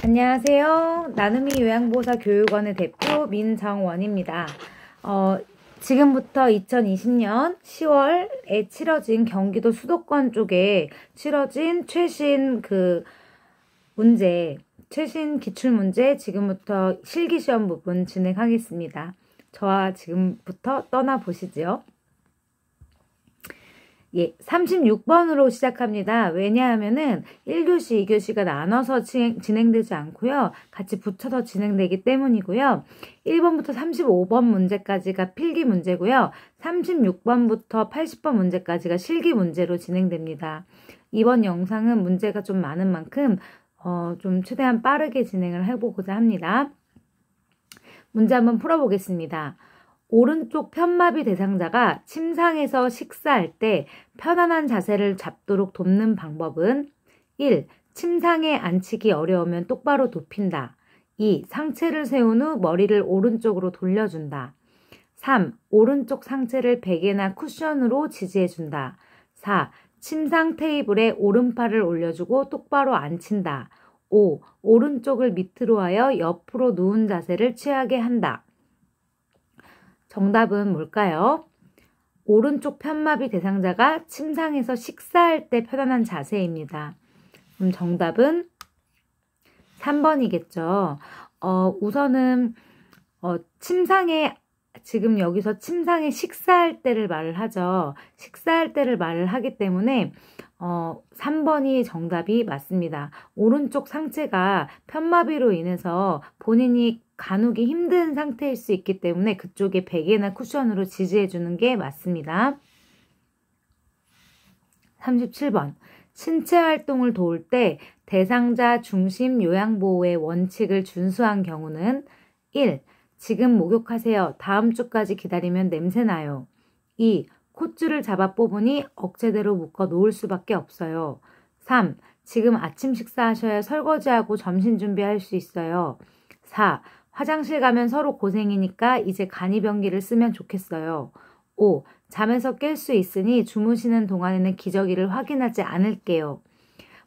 안녕하세요. 나눔이 요양보호사 교육원의 대표 민정원입니다. 지금부터 2020년 10월에 치러진 경기도 수도권 쪽에 치러진 최신 최신 기출문제 지금부터 실기시험 부분 진행하겠습니다. 저와 지금부터 떠나보시죠. 36번으로 시작합니다. 왜냐하면은 1교시, 2교시가 나눠서 진행되지 않고요. 같이 붙여서 진행되기 때문이고요. 1번부터 35번 문제까지가 필기 문제고요. 36번부터 80번 문제까지가 실기 문제로 진행됩니다. 이번 영상은 문제가 좀 많은 만큼 좀 최대한 빠르게 진행을 해보고자 합니다. 문제 한번 풀어보겠습니다. 오른쪽 편마비 대상자가 침상에서 식사할 때 편안한 자세를 잡도록 돕는 방법은 1. 침상에 앉히기 어려우면 똑바로 눕힌다. 2. 상체를 세운 후 머리를 오른쪽으로 돌려준다. 3. 오른쪽 상체를 베개나 쿠션으로 지지해준다. 4. 침상 테이블에 오른팔을 올려주고 똑바로 앉힌다. 5. 오른쪽을 밑으로 하여 옆으로 누운 자세를 취하게 한다. 정답은 뭘까요? 오른쪽 편마비 대상자가 침상에서 식사할 때 편안한 자세입니다. 그럼 정답은 3번이겠죠. 우선은 지금 여기서 침상에 식사할 때를 말을 하죠. 식사할 때를 말을 하기 때문에 3번이 정답이 맞습니다. 오른쪽 상체가 편마비로 인해서 본인이 가누기 힘든 상태일 수 있기 때문에 그쪽에 베개나 쿠션으로 지지해주는 게 맞습니다. 37번. 신체 활동을 도울 때 대상자 중심 요양보호의 원칙을 준수한 경우는 1. 지금 목욕하세요. 다음 주까지 기다리면 냄새나요. 2. 콧줄을 잡아 뽑으니 억제대로 묶어 놓을 수밖에 없어요. 3. 지금 아침 식사하셔야 설거지하고 점심 준비할 수 있어요. 4. 화장실 가면 서로 고생이니까 이제 간이병기를 쓰면 좋겠어요. 5. 잠에서 깰 수 있으니 주무시는 동안에는 기저귀를 확인하지 않을게요.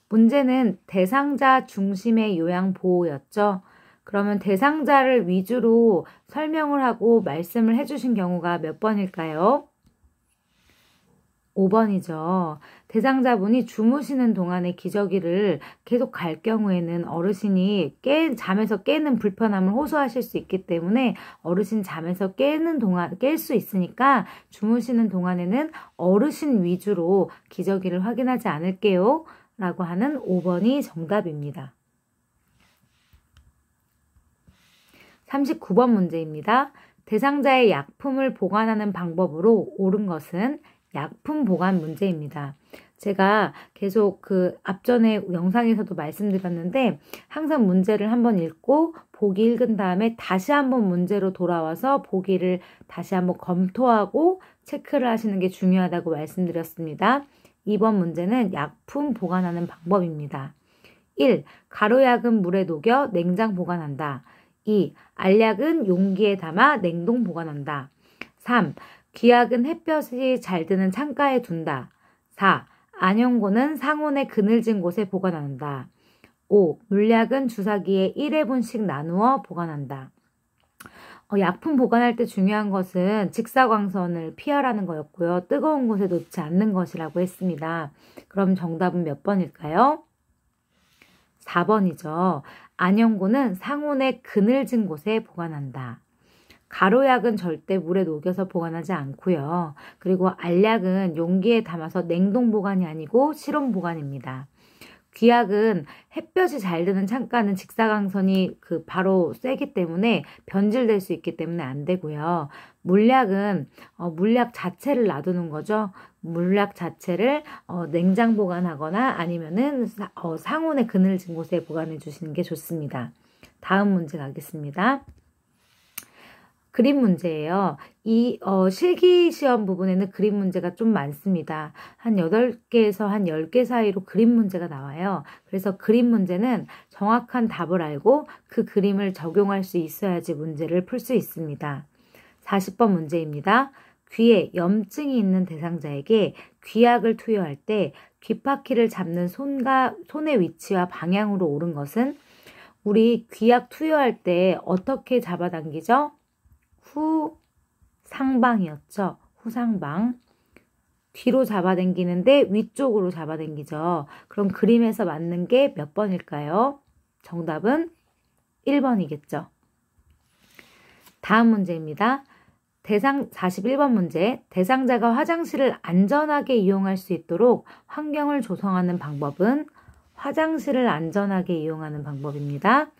문제는 대상자 중심의 요양보호였죠. 그러면 대상자를 위주로 설명을 하고 말씀을 해주신 경우가 몇 번일까요? 5번이죠. 대상자분이 주무시는 동안에 기저귀를 계속 갈 경우에는 어르신이 잠에서 깨는 불편함을 호소하실 수 있기 때문에 어르신 잠에서 깰 수 있으니까 주무시는 동안에는 어르신 위주로 기저귀를 확인하지 않을게요. 라고 하는 5번이 정답입니다. 39번 문제입니다. 대상자의 약품을 보관하는 방법으로 옳은 것은 약품 보관 문제입니다. 제가 계속 앞전에 영상에서도 말씀드렸는데 항상 문제를 한번 읽고 보기 읽은 다음에 다시 한번 문제로 돌아와서 보기를 다시 한번 검토하고 체크를 하시는 게 중요하다고 말씀드렸습니다. 이번 문제는 약품 보관하는 방법입니다. 1. 가루약은 물에 녹여 냉장 보관한다. 2. 알약은 용기에 담아 냉동 보관한다. 3. 귀약은 햇볕이 잘 드는 창가에 둔다. 4. 안연고는 상온에 그늘진 곳에 보관한다. 5. 물약은 주사기에 1회분씩 나누어 보관한다. 약품 보관할 때 중요한 것은 직사광선을 피하라는 거였고요. 뜨거운 곳에 놓지 않는 것이라고 했습니다. 그럼 정답은 몇 번일까요? 4번이죠. 안연고는 상온에 그늘진 곳에 보관한다. 가루약은 절대 물에 녹여서 보관하지 않고요. 그리고 알약은 용기에 담아서 냉동 보관이 아니고 실온 보관입니다. 귀약은 햇볕이 잘 드는 창가는 직사광선이 바로 쐬기 때문에 변질될 수 있기 때문에 안 되고요. 물약은 물약 자체를 놔두는 거죠. 물약 자체를 냉장 보관하거나 아니면은 상온에 그늘진 곳에 보관해 주시는 게 좋습니다. 다음 문제 가겠습니다. 그림 문제예요. 이 실기 시험 부분에는 그림 문제가 좀 많습니다. 한 8개에서 한 10개 사이로 그림 문제가 나와요. 그래서 그림 문제는 정확한 답을 알고 그 그림을 적용할 수 있어야지 문제를 풀 수 있습니다. 40번 문제입니다. 귀에 염증이 있는 대상자에게 귀약을 투여할 때 귓바퀴를 잡는 손의 위치와 방향으로 옳은 것은 우리 귀약 투여할 때 어떻게 잡아당기죠? 후상방이었죠. 후상방. 뒤로 잡아당기는데 위쪽으로 잡아당기죠. 그럼 그림에서 맞는 게 몇 번일까요? 정답은 1번이겠죠. 다음 문제입니다. 41번 문제. 대상자가 화장실을 안전하게 이용할 수 있도록 환경을 조성하는 방법은 화장실을 안전하게 이용하는 방법입니다.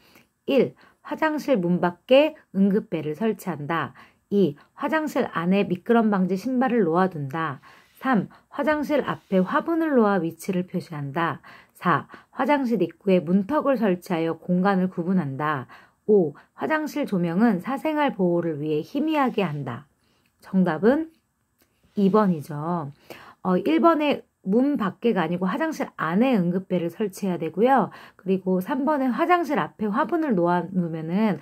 1. 화장실 문 밖에 응급배를 설치한다. 2. 화장실 안에 미끄럼 방지 신발을 놓아둔다. 3. 화장실 앞에 화분을 놓아 위치를 표시한다. 4. 화장실 입구에 문턱을 설치하여 공간을 구분한다. 5. 화장실 조명은 사생활 보호를 위해 희미하게 한다. 정답은 2번이죠. 1번에 문 밖에가 아니고 화장실 안에 응급배를 설치해야 되고요. 그리고 3번에 화장실 앞에 화분을 놓으면은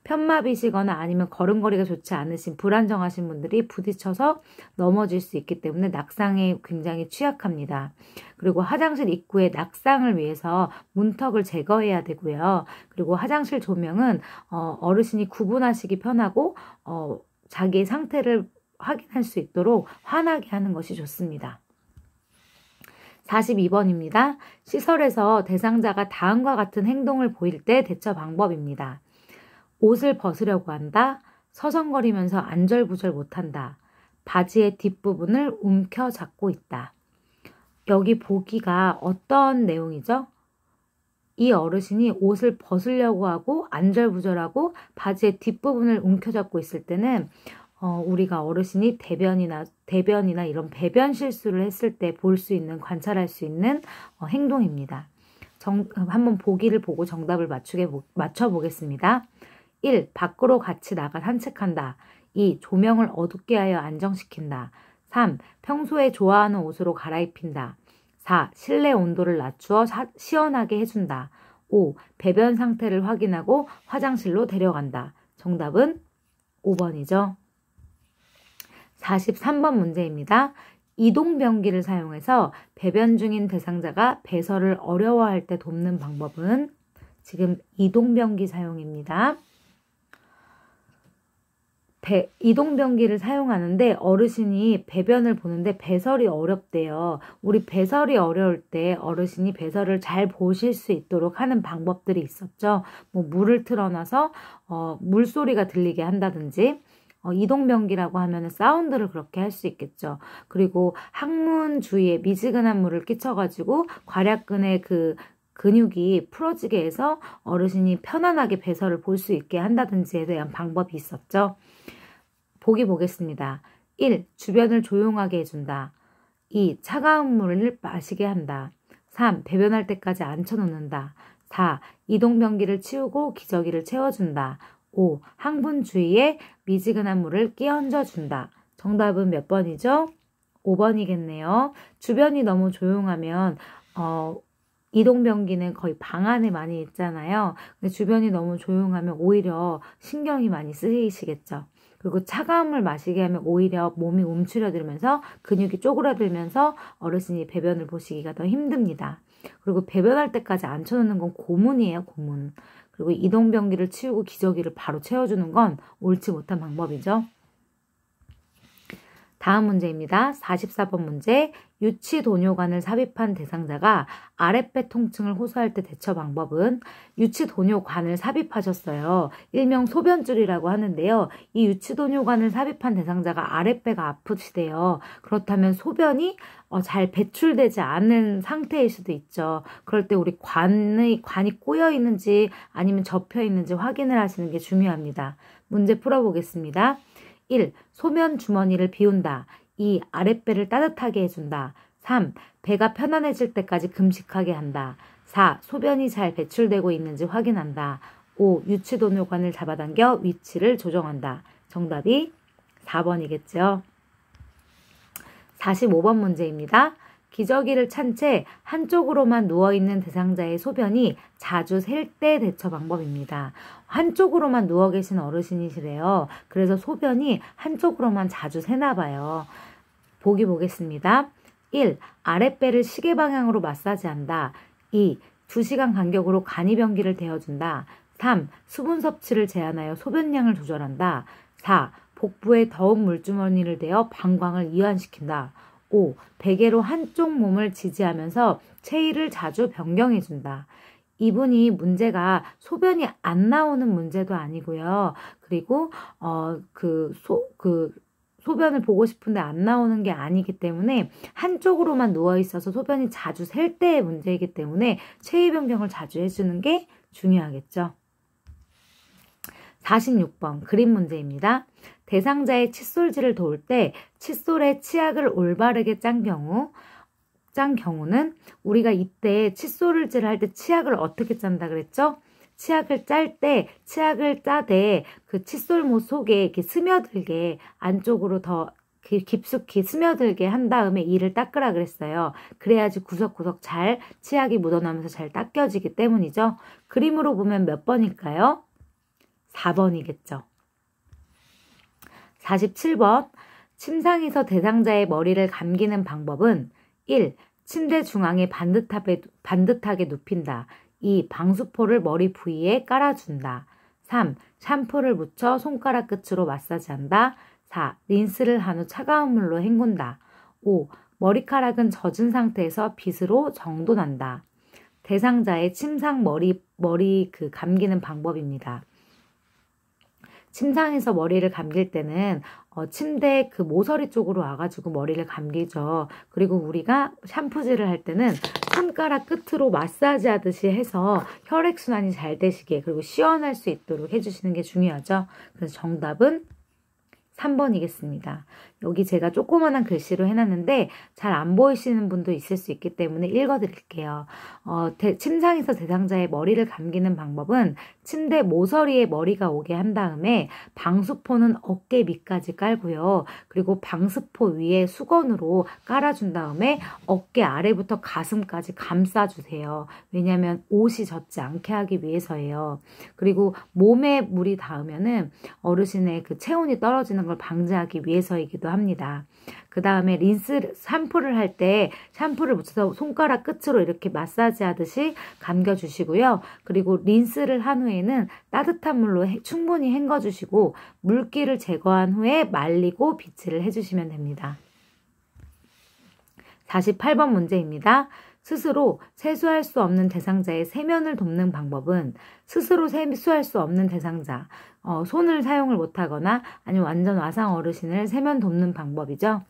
편마비시거나 아니면 걸음걸이가 좋지 않으신 불안정하신 분들이 부딪혀서 넘어질 수 있기 때문에 낙상에 굉장히 취약합니다. 그리고 화장실 입구에 낙상을 위해서 문턱을 제거해야 되고요. 그리고 화장실 조명은 어르신이 구분하시기 편하고 자기의 상태를 확인할 수 있도록 환하게 하는 것이 좋습니다. 42번입니다. 시설에서 대상자가 다음과 같은 행동을 보일 때 대처 방법입니다. 옷을 벗으려고 한다. 서성거리면서 안절부절 못한다. 바지의 뒷부분을 움켜잡고 있다. 여기 보기가 어떤 내용이죠? 이 어르신이 옷을 벗으려고 하고 안절부절하고 바지의 뒷부분을 움켜잡고 있을 때는 우리가 어르신이 대변이나 이런 배변 실수를 했을 때 볼 수 있는, 관찰할 수 있는 행동입니다. 한번 보기를 보고 정답을 맞춰보겠습니다. 1. 밖으로 같이 나가 산책한다. 2. 조명을 어둡게 하여 안정시킨다. 3. 평소에 좋아하는 옷으로 갈아입힌다. 4. 실내 온도를 낮추어 시원하게 해준다. 5. 배변 상태를 확인하고 화장실로 데려간다. 정답은 5번이죠. 43번 문제입니다. 이동변기를 사용해서 배변 중인 대상자가 배설을 어려워할 때 돕는 방법은 지금 이동변기 사용입니다. 이동변기를 사용하는데 어르신이 배변을 보는데 배설이 어렵대요. 우리 배설이 어려울 때 어르신이 배설을 잘 보실 수 있도록 하는 방법들이 있었죠. 물을 틀어놔서 물소리가 들리게 한다든지 이동변기라고 하면 사운드를 그렇게 할 수 있겠죠. 그리고 항문 주위에 미지근한 물을 끼쳐가지고 괄약근의 근육이 풀어지게 해서 어르신이 편안하게 배설을 볼 수 있게 한다든지에 대한 방법이 있었죠. 보기 보겠습니다. 1. 주변을 조용하게 해준다. 2. 차가운 물을 마시게 한다. 3. 배변할 때까지 앉혀놓는다. 4. 이동변기를 치우고 기저귀를 채워준다. 5. 항문 주위에 미지근한 물을 끼얹어준다. 정답은 몇 번이죠? 5번이겠네요. 주변이 너무 조용하면 이동변기는 거의 방 안에 많이 있잖아요. 근데 주변이 너무 조용하면 오히려 신경이 많이 쓰이시겠죠. 그리고 차가운 물 마시게 하면 오히려 몸이 움츠려들면서 근육이 쪼그라들면서 어르신이 배변을 보시기가 더 힘듭니다. 그리고 배변할 때까지 앉혀놓는 건 고문이에요, 고문. 그리고 이동변기를 치우고 기저귀를 바로 채워주는 건 옳지 못한 방법이죠. 다음 문제입니다. 44번 문제. 유치도뇨관을 삽입한 대상자가 아랫배 통증을 호소할 때 대처 방법은 유치도뇨관을 삽입하셨어요. 일명 소변줄이라고 하는데요. 이 유치도뇨관을 삽입한 대상자가 아랫배가 아프시대요. 그렇다면 소변이 잘 배출되지 않은 상태일 수도 있죠. 그럴 때 우리 관이 꼬여 있는지 아니면 접혀 있는지 확인을 하시는 게 중요합니다. 문제 풀어보겠습니다. 1. 소면 주머니를 비운다. 2. 아랫배를 따뜻하게 해준다. 3. 배가 편안해질 때까지 금식하게 한다. 4. 소변이 잘 배출되고 있는지 확인한다. 5. 유치도뇨관을 잡아당겨 위치를 조정한다. 정답이 4번이겠죠. 45번 문제입니다. 기저귀를 찬 채 한쪽으로만 누워있는 대상자의 소변이 자주 셀 때 대처 방법입니다. 한쪽으로만 누워 계신 어르신이시래요. 그래서 소변이 한쪽으로만 자주 새나 봐요. 보기 보겠습니다. 1. 아랫배를 시계 방향으로 마사지한다. 2. 2시간 간격으로 간이변기를 대어준다. 3. 수분 섭취를 제한하여 소변량을 조절한다. 4. 복부에 더운 물주머니를 대어 방광을 이완시킨다. 5. 베개로 한쪽 몸을 지지하면서 체위를 자주 변경해준다. 이분이 문제가 소변이 안 나오는 문제도 아니고요. 그리고 소변을 보고 싶은데 안 나오는 게 아니기 때문에 한쪽으로만 누워 있어서 소변이 자주 셀 때의 문제이기 때문에 체위 변경을 자주 해주는 게 중요하겠죠. 46번 그림 문제입니다. 대상자의 칫솔질을 도울 때 칫솔에 치약을 올바르게 짠 경우는 우리가 이때 칫솔질 할 때 치약을 어떻게 짠다 그랬죠? 치약을 짜되 그 칫솔못 속에 이렇게 스며들게 안쪽으로 더 깊숙이 스며들게 한 다음에 이를 닦으라 그랬어요. 그래야지 구석구석 잘 치약이 묻어나면서 잘 닦여지기 때문이죠. 그림으로 보면 몇 번일까요? 4번이겠죠. 47번 침상에서 대상자의 머리를 감기는 방법은 1. 침대 중앙에 반듯하게 눕힌다. 2. 방수포를 머리 부위에 깔아준다. 3. 샴푸를 묻혀 손가락 끝으로 마사지한다. 4. 린스를 한 후 차가운 물로 헹군다. 5. 머리카락은 젖은 상태에서 빗으로 정돈한다. 대상자의 침상 머리 감기는 방법입니다. 침상에서 머리를 감길 때는 침대 그 모서리 쪽으로 와가지고 머리를 감기죠. 그리고 우리가 샴푸질을 할 때는 손가락 끝으로 마사지 하듯이 해서 혈액순환이 잘 되시게 그리고 시원할 수 있도록 해주시는 게 중요하죠. 그래서 정답은 3번이겠습니다. 여기 제가 조그만한 글씨로 해놨는데 잘 안 보이시는 분도 있을 수 있기 때문에 읽어드릴게요. 침상에서 대상자의 머리를 감기는 방법은 침대 모서리에 머리가 오게 한 다음에 방수포는 어깨 밑까지 깔고요. 그리고 방수포 위에 수건으로 깔아준 다음에 어깨 아래부터 가슴까지 감싸주세요. 왜냐하면 옷이 젖지 않게 하기 위해서예요. 그리고 몸에 물이 닿으면은 어르신의 그 체온이 떨어지는 걸 방지하기 위해서이기도 합니다. 그 다음에 샴푸를 할 때 샴푸를 묻혀서 손가락 끝으로 이렇게 마사지 하듯이 감겨주시고요. 그리고 린스를 한 후에는 따뜻한 물로 충분히 헹궈주시고 물기를 제거한 후에 말리고 빗질을 해주시면 됩니다. 48번 문제입니다. 스스로 세수할 수 없는 대상자의 세면을 돕는 방법은 스스로 세수할 수 없는 대상자, 손을 사용을 못하거나 아니면 완전 와상 어르신을 세면 돕는 방법이죠.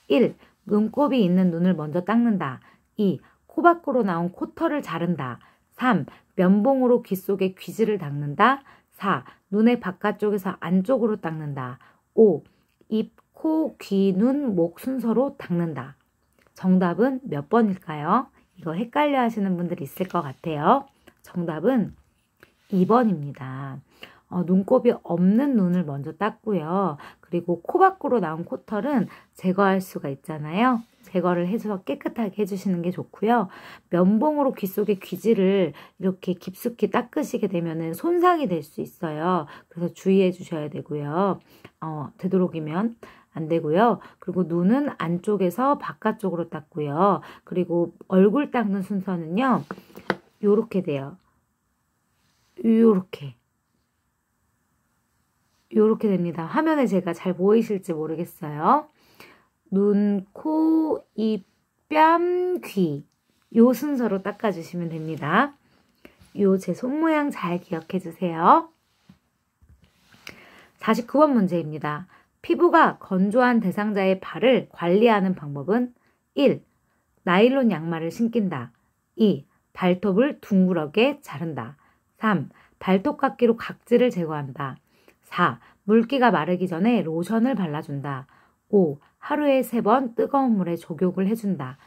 1. 눈곱이 있는 눈을 먼저 닦는다. 2. 코 밖으로 나온 코털을 자른다. 3. 면봉으로 귀 속에 귀지를 닦는다. 4. 눈의 바깥쪽에서 안쪽으로 닦는다. 5. 입, 코, 귀, 눈, 목 순서로 닦는다. 정답은 몇 번일까요? 이거 헷갈려 하시는 분들이 있을 것 같아요. 정답은 2번입니다. 눈곱이 없는 눈을 먼저 닦고요. 그리고 코 밖으로 나온 코털은 제거할 수가 있잖아요. 제거를 해서 깨끗하게 해주시는 게 좋고요. 면봉으로 귀 속에 귀지를 이렇게 깊숙이 닦으시게 되면 손상이 될 수 있어요. 그래서 주의해 주셔야 되고요. 되도록이면 안 되고요. 그리고 눈은 안쪽에서 바깥쪽으로 닦고요. 그리고 얼굴 닦는 순서는요. 요렇게 돼요. 요렇게 됩니다. 화면에 제가 잘 보이실지 모르겠어요. 눈, 코, 입, 뺨, 귀. 요 순서로 닦아주시면 됩니다. 요 제 손 모양 잘 기억해 주세요. 49번 문제입니다. 피부가 건조한 대상자의 발을 관리하는 방법은 1. 나일론 양말을 신긴다. 2. 발톱을 둥그렇게 자른다. 3. 발톱깎이로 각질을 제거한다. 4. 물기가 마르기 전에 로션을 발라준다. 5. 하루에 3번 뜨거운 물에 족욕을 해준다.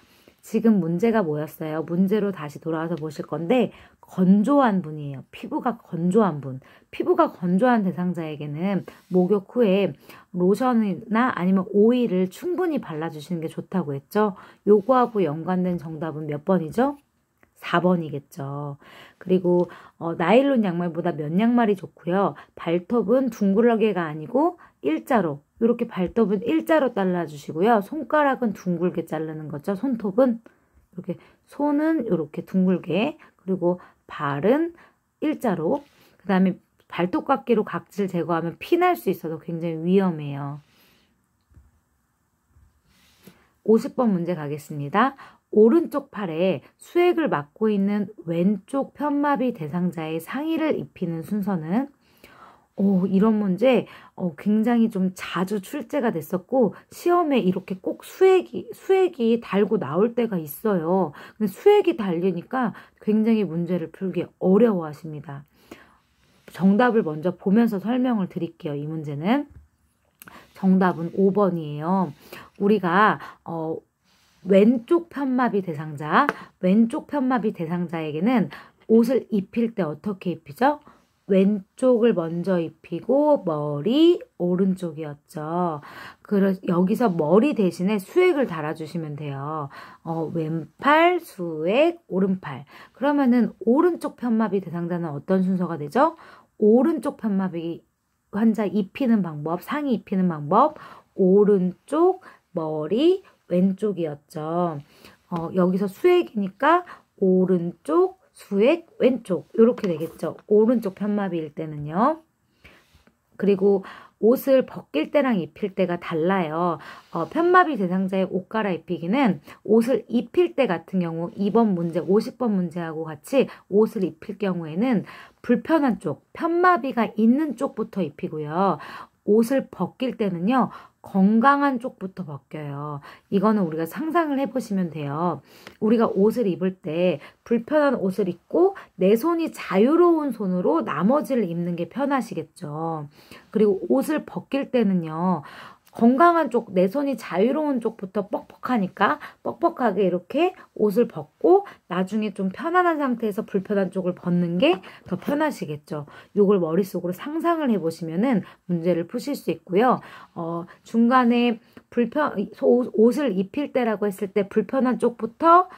지금 문제가 뭐였어요? 문제로 다시 돌아와서 보실 건데 건조한 분이에요. 피부가 건조한 분. 피부가 건조한 대상자에게는 목욕 후에 로션이나 아니면 오일을 충분히 발라주시는 게 좋다고 했죠. 요거하고 연관된 정답은 몇 번이죠? 4번이겠죠. 그리고 나일론 양말보다 면 양말이 좋고요. 발톱은 둥글게가 아니고 일자로 이렇게 발톱은 일자로 잘라주시고요. 손가락은 둥글게 자르는 거죠. 손톱은 이렇게 손은 이렇게 둥글게 그리고 발은 일자로. 그 다음에 발톱깎이로 각질 제거하면 피 날 수 있어서 굉장히 위험해요. 50번 문제 가겠습니다. 오른쪽 팔에 수액을 맡고 있는 왼쪽 편마비 대상자의 상의를 입히는 순서는? 이런 문제 굉장히 좀 자주 출제가 됐었고 시험에 이렇게 꼭 수액이 달고 나올 때가 있어요. 근데 수액이 달리니까 굉장히 문제를 풀기 어려워하십니다. 정답을 먼저 보면서 설명을 드릴게요. 이 문제는. 정답은 5번이에요. 우리가 왼쪽 편마비 대상자에게는 옷을 입힐 때 어떻게 입히죠? 왼쪽을 먼저 입히고 머리 오른쪽이었죠. 그래서 여기서 머리 대신에 수액을 달아주시면 돼요. 왼팔, 수액, 오른팔. 그러면은 오른쪽 편마비 대상자는 어떤 순서가 되죠? 오른쪽 편마비 환자 입히는 방법, 상의 입히는 방법, 오른쪽, 머리, 왼쪽이었죠. 여기서 수액이니까 오른쪽, 수액, 왼쪽 이렇게 되겠죠. 오른쪽 편마비일 때는요. 그리고 옷을 벗길 때랑 입힐 때가 달라요. 편마비 대상자의 옷 갈아입히기는 옷을 입힐 때 같은 경우 2번 문제, 50번 문제하고 같이 옷을 입힐 경우에는 불편한 쪽, 편마비가 있는 쪽부터 입히고요. 옷을 벗길 때는요. 건강한 쪽부터 벗겨요. 이거는 우리가 상상을 해보시면 돼요. 우리가 옷을 입을 때 불편한 옷을 입고 내 손이 자유로운 손으로 나머지를 입는 게 편하시겠죠. 그리고 옷을 벗길 때는요. 건강한 쪽, 내 손이 자유로운 쪽부터 뻑뻑하니까 뻑뻑하게 이렇게 옷을 벗고 나중에 좀 편안한 상태에서 불편한 쪽을 벗는 게 더 편하시겠죠. 이걸 머릿속으로 상상을 해보시면은 문제를 푸실 수 있고요. 중간에 옷을 입힐 때라고 했을 때 불편한 쪽부터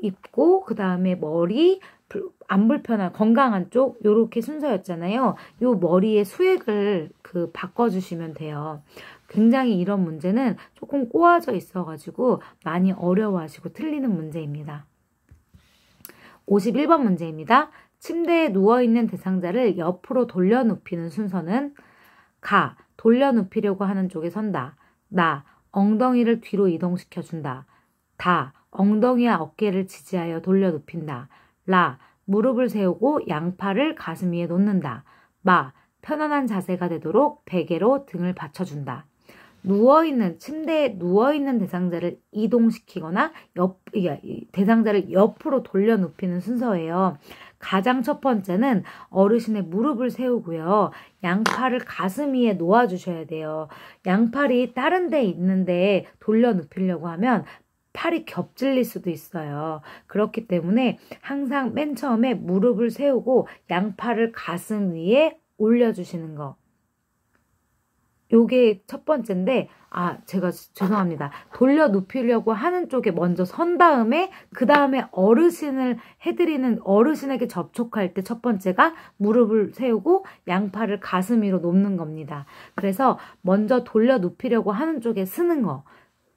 입고 그 다음에 머리, 안 불편한 건강한 쪽 요렇게 순서였잖아요. 요 머리에 수액을 바꿔주시면 돼요. 굉장히 이런 문제는 조금 꼬아져 있어가지고 많이 어려워하시고 틀리는 문제입니다. 51번 문제입니다. 침대에 누워있는 대상자를 옆으로 돌려 눕히는 순서는 가, 돌려 눕히려고 하는 쪽에 선다. 나, 엉덩이를 뒤로 이동시켜준다. 다, 엉덩이와 어깨를 지지하여 돌려 눕힌다. 라, 무릎을 세우고 양팔을 가슴 위에 놓는다. 마, 편안한 자세가 되도록 베개로 등을 받쳐준다. 침대에 누워있는 대상자를 이동시키거나 대상자를 옆으로 돌려 눕히는 순서예요. 가장 첫 번째는 어르신의 무릎을 세우고요. 양팔을 가슴 위에 놓아주셔야 돼요. 양팔이 다른 데 있는데 돌려 눕히려고 하면 팔이 겹질릴 수도 있어요. 그렇기 때문에 항상 맨 처음에 무릎을 세우고 양팔을 가슴 위에 올려주시는 거. 요게 첫 번째인데 제가 죄송합니다. 돌려 눕히려고 하는 쪽에 먼저 선 다음에 그 다음에 어르신에게 접촉할 때 첫 번째가 무릎을 세우고 양팔을 가슴 위로 놓는 겁니다. 그래서 먼저 돌려 눕히려고 하는 쪽에 쓰는 거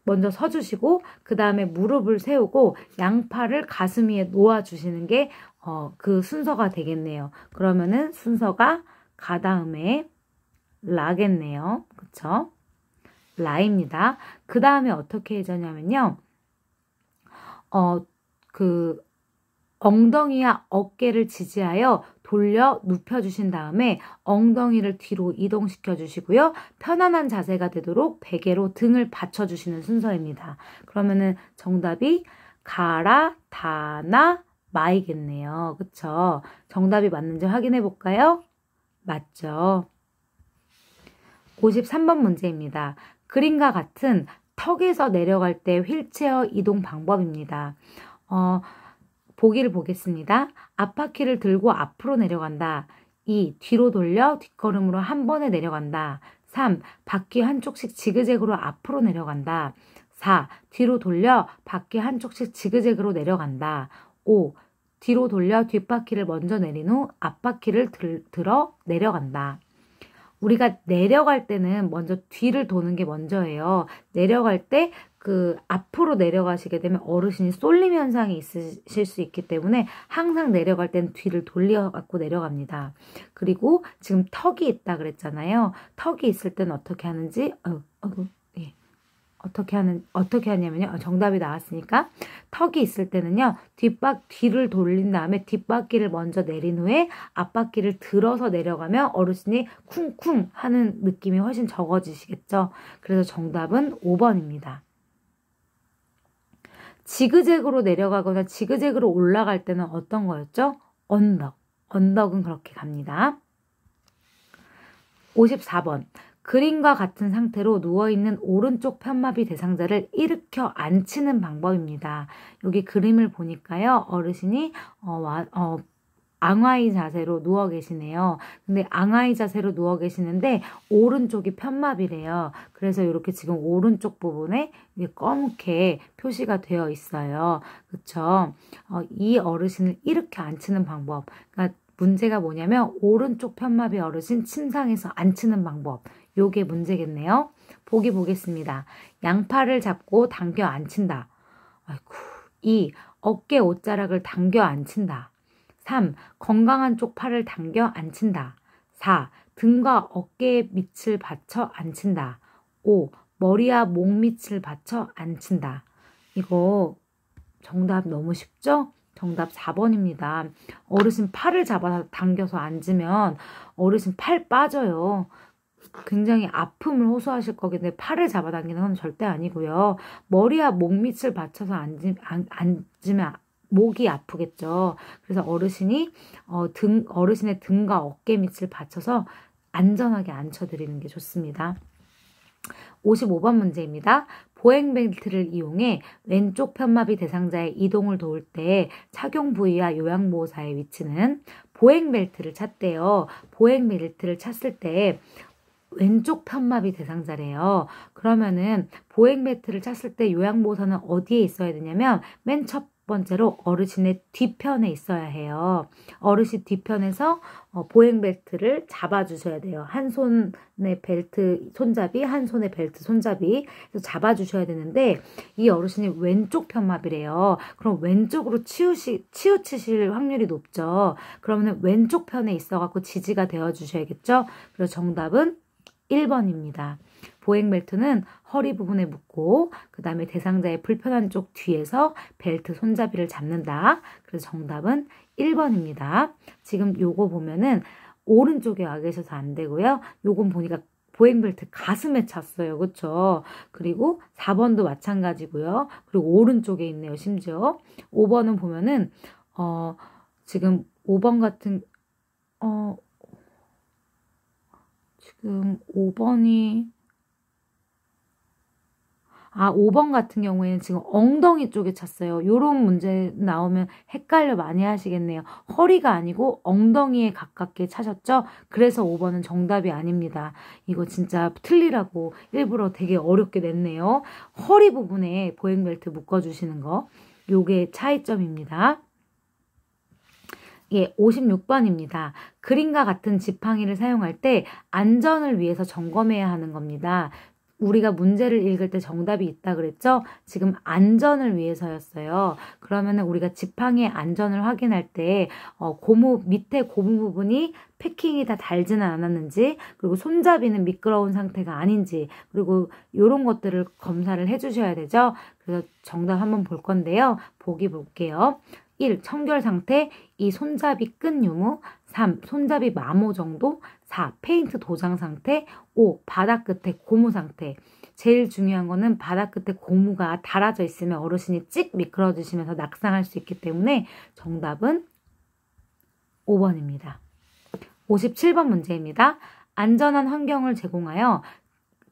먼저 서주시고 그 다음에 무릎을 세우고 양팔을 가슴 위에 놓아주시는 게 그 순서가 되겠네요. 그러면은 순서가 가 다음에 라겠네요. 그쵸? 라입니다. 그 다음에 어떻게 해주냐면요. 엉덩이와 어깨를 지지하여 돌려 눕혀주신 다음에 엉덩이를 뒤로 이동시켜 주시고요. 편안한 자세가 되도록 베개로 등을 받쳐주시는 순서입니다. 그러면은 정답이 가라, 다나, 마이겠네요. 그쵸? 정답이 맞는지 확인해 볼까요? 맞죠? 53번 문제입니다. 그림과 같은 턱에서 내려갈 때 휠체어 이동 방법입니다. 보기를 보겠습니다. 앞바퀴를 들고 앞으로 내려간다. 2. 뒤로 돌려 뒷걸음으로 한 번에 내려간다. 3. 바퀴 한쪽씩 지그재그로 앞으로 내려간다. 4. 뒤로 돌려 바퀴 한쪽씩 지그재그로 내려간다. 5. 뒤로 돌려 뒷바퀴를 먼저 내린 후 앞바퀴를 들어 내려간다. 우리가 내려갈 때는 먼저 뒤를 도는 게 먼저예요. 내려갈 때 그 앞으로 내려가시게 되면 어르신이 쏠림 현상이 있으실 수 있기 때문에 항상 내려갈 때는 뒤를 돌려갖고 내려갑니다. 그리고 지금 턱이 있다 그랬잖아요. 턱이 있을 때는 어떻게 하는지 예. 어떻게 하냐면요. 정답이 나왔으니까 턱이 있을 때는요. 뒤를 돌린 다음에 뒷바퀴를 먼저 내린 후에 앞바퀴를 들어서 내려가면 어르신이 쿵쿵 하는 느낌이 훨씬 적어지시겠죠. 그래서 정답은 5번입니다. 지그재그로 내려가거나 지그재그로 올라갈 때는 어떤 거였죠? 언덕. 언덕은 그렇게 갑니다. 54번. 그림과 같은 상태로 누워있는 오른쪽 편마비 대상자를 일으켜 앉히는 방법입니다. 여기 그림을 보니까요. 어르신이 앙하이 자세로 누워 계시네요. 근데 앙하이 자세로 누워 계시는데 오른쪽이 편마비래요. 그래서 이렇게 지금 오른쪽 부분에 검게 표시가 되어 있어요. 그쵸? 이 어르신을 일으켜 앉히는 방법. 그러니까 문제가 뭐냐면 오른쪽 편마비 어르신 침상에서 앉히는 방법. 요게 문제겠네요. 보기 보겠습니다. 양팔을 잡고 당겨 앉힌다. 아이고. 2. 어깨 옷자락을 당겨 앉힌다. 3. 건강한 쪽 팔을 당겨 앉힌다. 4. 등과 어깨의 밑을 받쳐 앉힌다. 5. 머리와 목 밑을 받쳐 앉힌다. 이거 정답 너무 쉽죠? 정답 4번입니다. 어르신 팔을 잡아서 당겨서 앉으면 어르신 팔 빠져요. 굉장히 아픔을 호소하실 거겠는데 팔을 잡아당기는 건 절대 아니고요. 머리와 목 밑을 받쳐서 앉으면 목이 아프겠죠. 그래서 어르신이 어르신의 등과 어깨 밑을 받쳐서 안전하게 앉혀드리는 게 좋습니다. 55번 문제입니다. 보행벨트를 이용해 왼쪽 편마비 대상자의 이동을 도울 때 착용 부위와 요양보호사의 위치는 보행벨트를 찾대요. 보행벨트를 찾을 때 왼쪽 편마비 대상자래요. 그러면은 보행벨트를 찾을 때 요양보호사는 어디에 있어야 되냐면 맨 첫 번째로 어르신의 뒤편에 있어야 해요. 어르신 뒤편에서 보행벨트를 잡아주셔야 돼요. 한 손에 벨트 손잡이, 한 손에 벨트 손잡이 잡아주셔야 되는데 이 어르신이 왼쪽 편마비래요. 그럼 왼쪽으로 치우치실 확률이 높죠. 그러면 왼쪽 편에 있어갖고 지지가 되어주셔야겠죠. 그래서 정답은 1번입니다. 보행벨트는 허리 부분에 묶고 그 다음에 대상자의 불편한 쪽 뒤에서 벨트 손잡이를 잡는다. 그래서 정답은 1번입니다. 지금 요거 보면은 오른쪽에 와 계셔서 안 되고요. 요건 보니까 보행벨트 가슴에 찼어요. 그쵸? 그리고 4번도 마찬가지고요. 그리고 오른쪽에 있네요. 심지어 5번은 보면은 지금 5번 같은 지금 5번 같은 경우에는 지금 엉덩이 쪽에 찼어요. 요런 문제 나오면 헷갈려 많이 하시겠네요. 허리가 아니고 엉덩이에 가깝게 차셨죠? 그래서 5번은 정답이 아닙니다. 이거 진짜 틀리라고 일부러 되게 어렵게 냈네요. 허리 부분에 보행벨트 묶어주시는 거. 요게 차이점입니다. 예, 56번입니다. 그림과 같은 지팡이를 사용할 때 안전을 위해서 점검해야 하는 겁니다. 우리가 문제를 읽을 때 정답이 있다 그랬죠? 지금 안전을 위해서였어요. 그러면은 우리가 지팡이의 안전을 확인할 때 밑에 고무 부분이 패킹이 다 달지는 않았는지, 그리고 손잡이는 미끄러운 상태가 아닌지, 그리고 이런 것들을 검사를 해주셔야 되죠. 그래서 정답 한번 볼 건데요. 보기 볼게요. 1. 청결 상태. 2. 손잡이 끈 유무. 3. 손잡이 마모 정도. 4. 페인트 도장 상태. 5. 바닥 끝에 고무 상태. 제일 중요한 거는 바닥 끝에 고무가 달아져 있으면 어르신이 찍 미끄러지시면서 낙상할 수 있기 때문에 정답은 5번입니다. 57번 문제입니다. 안전한 환경을 제공하여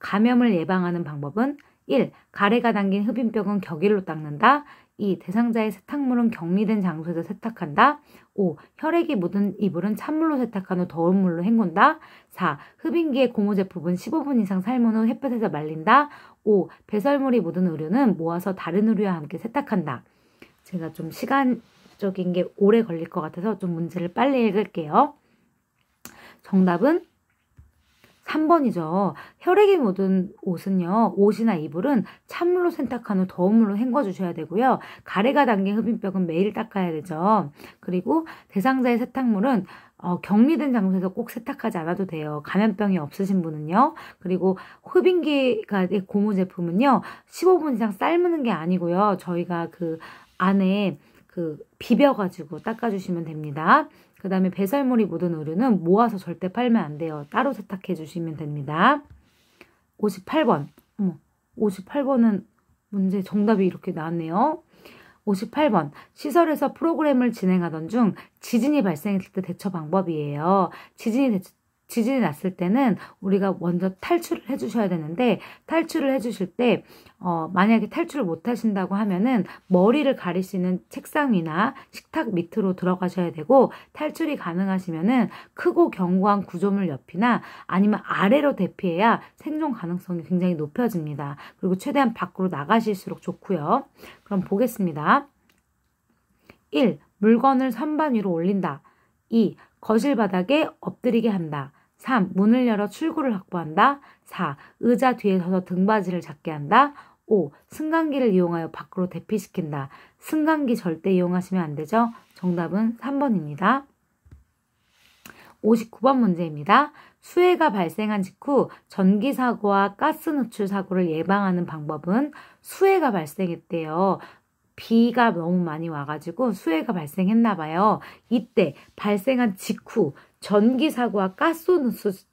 감염을 예방하는 방법은 1. 가래가 담긴 흡인병은 격일로 닦는다. 2. 대상자의 세탁물은 격리된 장소에서 세탁한다. 5. 혈액이 묻은 이불은 찬물로 세탁한 후 더운 물로 헹군다. 4. 흡인기의 고무 제품은 15분 이상 삶은 후 햇볕에서 말린다. 5. 배설물이 묻은 의류는 모아서 다른 의류와 함께 세탁한다. 제가 좀 시간적인 게 오래 걸릴 것 같아서 좀 문제를 빨리 읽을게요. 정답은 3번이죠. 혈액이 묻은 옷은요, 옷이나 이불은 찬물로 세탁한 후 더운 물로 헹궈주셔야 되고요. 가래가 담긴 흡입벽은 매일 닦아야 되죠. 그리고 대상자의 세탁물은 격리된 장소에서 꼭 세탁하지 않아도 돼요. 감염병이 없으신 분은요. 그리고 흡인기가 고무 제품은요, 15분 이상 삶는 게 아니고요. 저희가 그 안에 비벼가지고 닦아주시면 됩니다. 그 다음에 배설물이 묻은 의류는 모아서 절대 팔면 안 돼요. 따로 세탁해 주시면 됩니다. 58번. 58번은 문제 정답이 이렇게 나왔네요. 58번. 시설에서 프로그램을 진행하던 중 지진이 발생했을 때 대처 방법이에요. 지진이 났을 때는 우리가 먼저 탈출을 해주셔야 되는데, 탈출을 해주실 때 만약에 탈출을 못 하신다고 하면은 머리를 가릴 수 있는 책상 위나 식탁 밑으로 들어가셔야 되고, 탈출이 가능하시면은 크고 견고한 구조물 옆이나 아니면 아래로 대피해야 생존 가능성이 굉장히 높아집니다. 그리고 최대한 밖으로 나가실수록 좋고요. 그럼 보겠습니다. 1. 물건을 선반 위로 올린다. 2. 거실 바닥에 엎드리게 한다. 3. 문을 열어 출구를 확보한다. 4. 의자 뒤에 서서 등받이를 잡게 한다. 5. 승강기를 이용하여 밖으로 대피시킨다. 승강기 절대 이용하시면 안 되죠. 정답은 3번입니다. 59번 문제입니다. 수해가 발생한 직후 전기사고와 가스 누출 사고를 예방하는 방법은, 수해가 발생했대요. 비가 너무 많이 와가지고 수해가 발생했나 봐요. 이때 발생한 직후 전기사고와 가스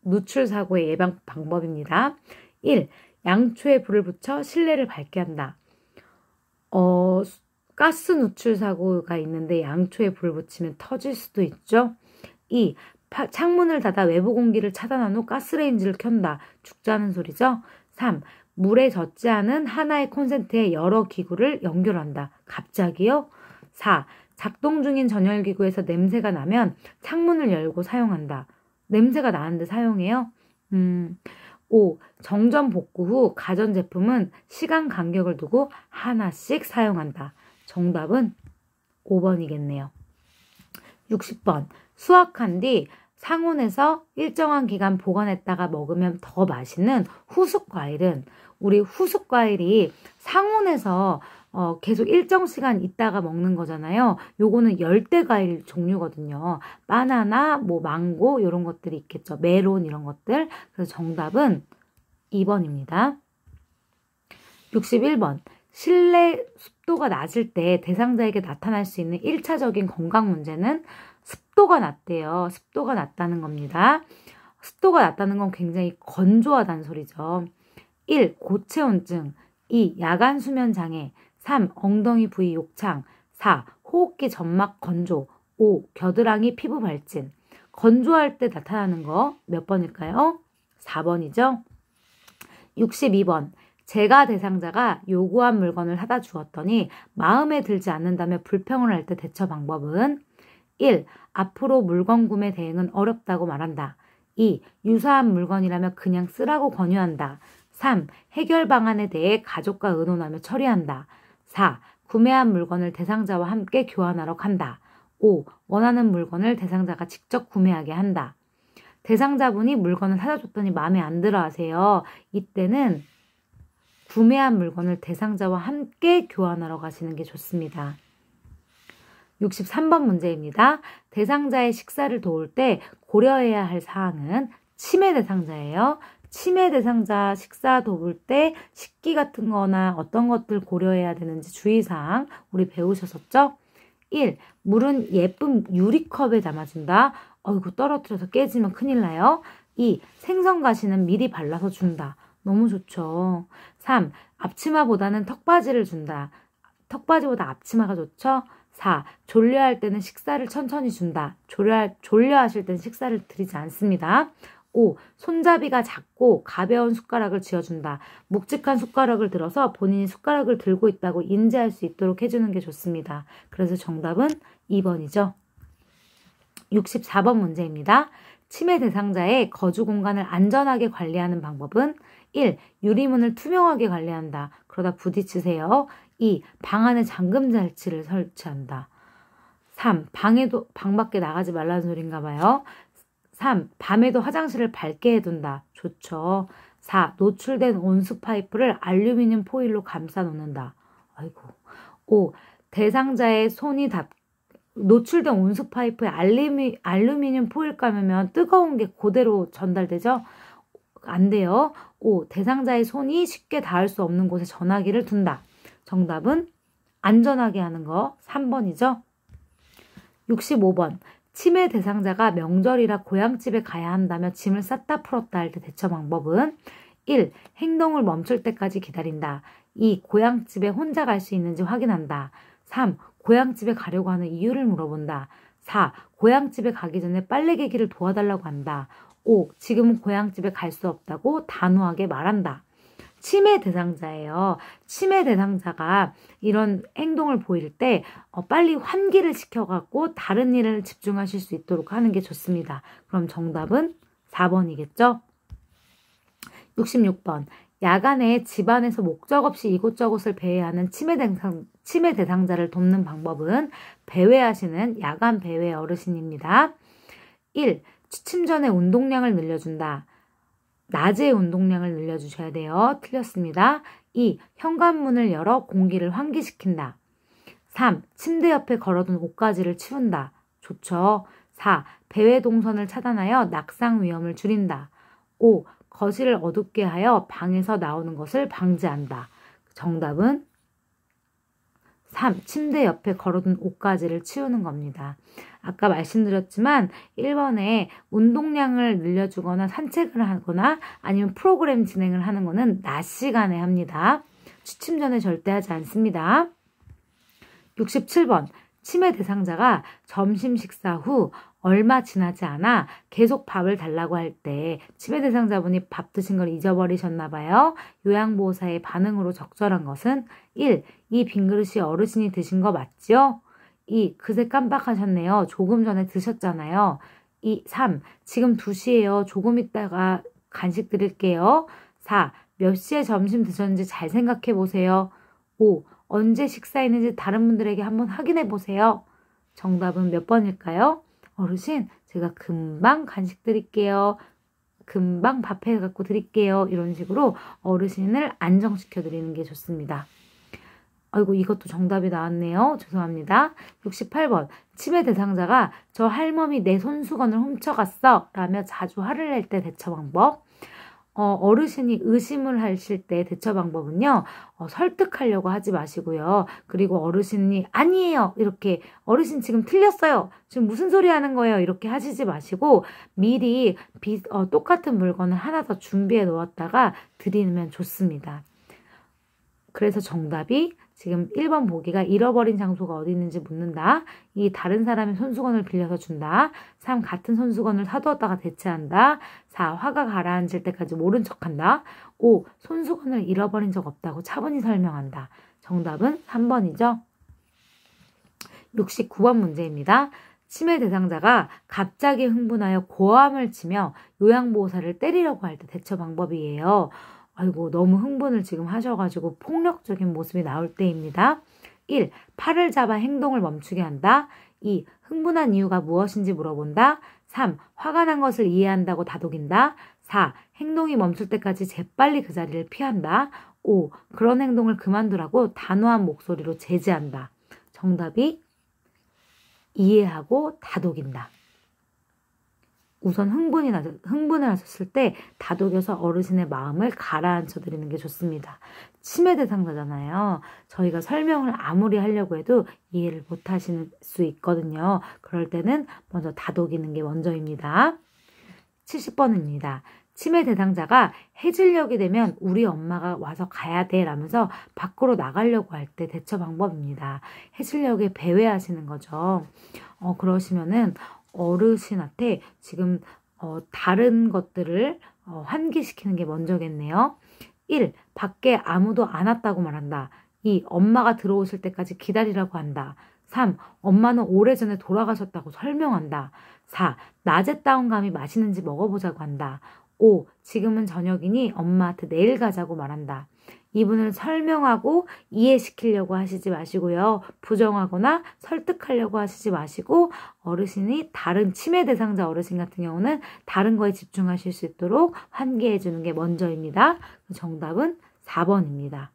누출 사고의 예방 방법입니다. 1. 양초에 불을 붙여 실내를 밝게 한다. 가스 누출 사고가 있는데 양초에 불을 붙이면 터질 수도 있죠. 2. 창문을 닫아 외부 공기를 차단한 후 가스레인지를 켠다. 죽자는 소리죠. 3. 물에 젖지 않은 하나의 콘센트에 여러 기구를 연결한다. 갑자기요? 4. 작동 중인 전열기구에서 냄새가 나면 창문을 열고 사용한다. 냄새가 나는데 사용해요? 5. 정전 복구 후 가전제품은 시간 간격을 두고 하나씩 사용한다. 정답은 5번이겠네요. 60번. 수확한 뒤 상온에서 일정한 기간 보관했다가 먹으면 더 맛있는 후숙과일은, 우리 후숙과일이 상온에서 계속 일정 시간 있다가 먹는 거잖아요. 요거는 열대과일 종류거든요. 바나나, 망고 이런 것들이 있겠죠. 메론 이런 것들. 그래서 정답은 2번입니다. 61번. 실내 습도가 낮을 때 대상자에게 나타날 수 있는 1차적인 건강 문제는 습도가 낮대요. 습도가 낮다는 겁니다. 습도가 낮다는 건 굉장히 건조하다는 소리죠. 1. 고체온증. 2. 야간 수면 장애. 3. 엉덩이 부위 욕창. 4. 호흡기 점막 건조. 5. 겨드랑이 피부 발진. 건조할 때 나타나는 거 몇 번일까요? 4번이죠. 62번. 제가 대상자가 요구한 물건을 사다 주었더니 마음에 들지 않는다며 불평을 할 때 대처 방법은, 1. 앞으로 물건 구매 대행은 어렵다고 말한다. 2. 유사한 물건이라면 그냥 쓰라고 권유한다. 3. 해결 방안에 대해 가족과 의논하며 처리한다. 4. 구매한 물건을 대상자와 함께 교환하러 간다. 5. 원하는 물건을 대상자가 직접 구매하게 한다. 대상자분이 물건을 사다 줬더니 마음에 안 들어 하세요. 이때는 구매한 물건을 대상자와 함께 교환하러 가시는 게 좋습니다. 63번 문제입니다. 대상자의 식사를 도울 때 고려해야 할 사항은 치매 대상자예요. 치매 대상자 식사 도울 때 식기 같은 거나 어떤 것들 고려해야 되는지 주의사항 우리 배우셨었죠? 1. 물은 예쁜 유리컵에 담아준다. 이거 떨어뜨려서 깨지면 큰일 나요. 2. 생선가시는 미리 발라서 준다. 너무 좋죠. 3. 앞치마보다는 턱바지를 준다. 턱바지보다 앞치마가 좋죠? 4. 졸려할 때는 식사를 천천히 준다. 졸려하실 때는 식사를 드리지 않습니다. 5. 손잡이가 작고 가벼운 숟가락을 쥐어준다. 묵직한 숟가락을 들어서 본인이 숟가락을 들고 있다고 인지할 수 있도록 해주는 게 좋습니다. 그래서 정답은 2번이죠. 64번 문제입니다. 치매 대상자의 거주 공간을 안전하게 관리하는 방법은 1. 유리문을 투명하게 관리한다. 그러다 부딪히세요. 2. 방 안에 잠금 장치를 설치한다. 3. 방 밖에 나가지 말라는 소린가 봐요. 3. 밤에도 화장실을 밝게 해둔다. 좋죠. 4. 노출된 온수 파이프를 알루미늄 포일로 감싸 놓는다. 아이고. 5. 대상자의 손이 노출된 온수 파이프에 알루미늄 포일 감으면 뜨거운 게 그대로 전달되죠? 안 돼요. 5. 대상자의 손이 쉽게 닿을 수 없는 곳에 전화기를 둔다. 정답은 안전하게 하는 거 3번이죠. 65번. 치매 대상자가 명절이라 고향집에 가야 한다며 짐을 쌌다 풀었다 할 때 대처 방법은 1. 행동을 멈출 때까지 기다린다. 2. 고향집에 혼자 갈 수 있는지 확인한다. 3. 고향집에 가려고 하는 이유를 물어본다. 4. 고향집에 가기 전에 빨래 개기를 도와달라고 한다. 5. 지금은 고향집에 갈 수 없다고 단호하게 말한다. 치매 대상자예요. 치매 대상자가 이런 행동을 보일 때 빨리 환기를 시켜갖고 다른 일을 집중하실 수 있도록 하는 게 좋습니다. 그럼 정답은 4번이겠죠? 66번. 야간에 집안에서 목적 없이 이곳저곳을 배회하는 치매 대상자를 돕는 방법은 배회하시는 야간 배회 어르신입니다. 1. 취침 전에 운동량을 늘려준다. 낮에 운동량을 늘려주셔야 돼요. 틀렸습니다. 2. 현관문을 열어 공기를 환기시킨다. 3. 침대 옆에 걸어둔 옷가지를 치운다. 좋죠. 4. 배회 동선을 차단하여 낙상 위험을 줄인다. 5. 거실을 어둡게 하여 방에서 나오는 것을 방지한다. 정답은 3. 침대 옆에 걸어둔 옷가지를 치우는 겁니다. 아까 말씀드렸지만 1번에 운동량을 늘려주거나 산책을 하거나 아니면 프로그램 진행을 하는 거는 낮 시간에 합니다. 취침 전에 절대 하지 않습니다. 67번. 치매 대상자가 점심 식사 후 얼마 지나지 않아 계속 밥을 달라고 할 때 치매 대상자분이 밥 드신 걸 잊어버리셨나 봐요. 요양보호사의 반응으로 적절한 것은 1. 이 빈 그릇이 어르신이 드신 거 맞죠? 2. 그새 깜빡하셨네요. 조금 전에 드셨잖아요. 3. 지금 2시예요. 조금 있다가 간식 드릴게요. 4. 몇 시에 점심 드셨는지 잘 생각해 보세요. 5. 언제 식사했는지 다른 분들에게 한번 확인해 보세요. 정답은 몇 번일까요? 어르신, 제가 금방 간식 드릴게요. 금방 밥 해갖고 드릴게요. 이런 식으로 어르신을 안정시켜 드리는 게 좋습니다. 아이고, 이것도 정답이 나왔네요. 죄송합니다. 68번. 치매 대상자가 저 할멈이 내 손수건을 훔쳐갔어 라며 자주 화를 낼 때 대처 방법. 어르신이 의심을 하실 때 대처 방법은요. 설득하려고 하지 마시고요. 그리고 어르신이 아니에요. 이렇게 어르신 지금 틀렸어요. 지금 무슨 소리 하는 거예요. 이렇게 하시지 마시고 미리 똑같은 물건을 하나 더 준비해 놓았다가 드리면 좋습니다. 그래서 정답이 지금 1번 보기가 잃어버린 장소가 어디 있는지 묻는다. 2. 다른 사람의 손수건을 빌려서 준다. 3. 같은 손수건을 사두었다가 대체한다. 4. 화가 가라앉을 때까지 모른 척한다. 5. 손수건을 잃어버린 적 없다고 차분히 설명한다. 정답은 3번이죠. 69번 문제입니다. 치매 대상자가 갑자기 흥분하여 고함을 치며 요양보호사를 때리려고 할 때 대처 방법이에요. 아이고, 너무 흥분을 지금 하셔가지고 폭력적인 모습이 나올 때입니다. 1. 팔을 잡아 행동을 멈추게 한다. 2. 흥분한 이유가 무엇인지 물어본다. 3. 화가 난 것을 이해한다고 다독인다. 4. 행동이 멈출 때까지 재빨리 그 자리를 피한다. 5. 그런 행동을 그만두라고 단호한 목소리로 제지한다. 정답이 이해하고 다독인다. 우선 흥분을 하셨을 때 다독여서 어르신의 마음을 가라앉혀 드리는 게 좋습니다. 치매 대상자잖아요. 저희가 설명을 아무리 하려고 해도 이해를 못 하실 수 있거든요. 그럴 때는 먼저 다독이는 게 먼저입니다. 70번입니다. 치매 대상자가 해질녘이 되면 우리 엄마가 와서 가야 돼 라면서 밖으로 나가려고 할 때 대처 방법입니다. 해질녘에 배회하시는 거죠. 그러시면은 어르신한테 지금 다른 것들을 환기시키는 게 먼저겠네요. 1. 밖에 아무도 안 왔다고 말한다. 2. 엄마가 들어오실 때까지 기다리라고 한다. 3. 엄마는 오래전에 돌아가셨다고 설명한다. 4. 낮에 따온 감이 맛있는지 먹어보자고 한다. 5. 지금은 저녁이니 엄마한테 내일 가자고 말한다. 이분을 설명하고 이해시키려고 하시지 마시고요. 부정하거나 설득하려고 하시지 마시고 어르신이 다른 치매 대상자 어르신 같은 경우는 다른 거에 집중하실 수 있도록 환기해 주는 게 먼저입니다. 정답은 4번입니다.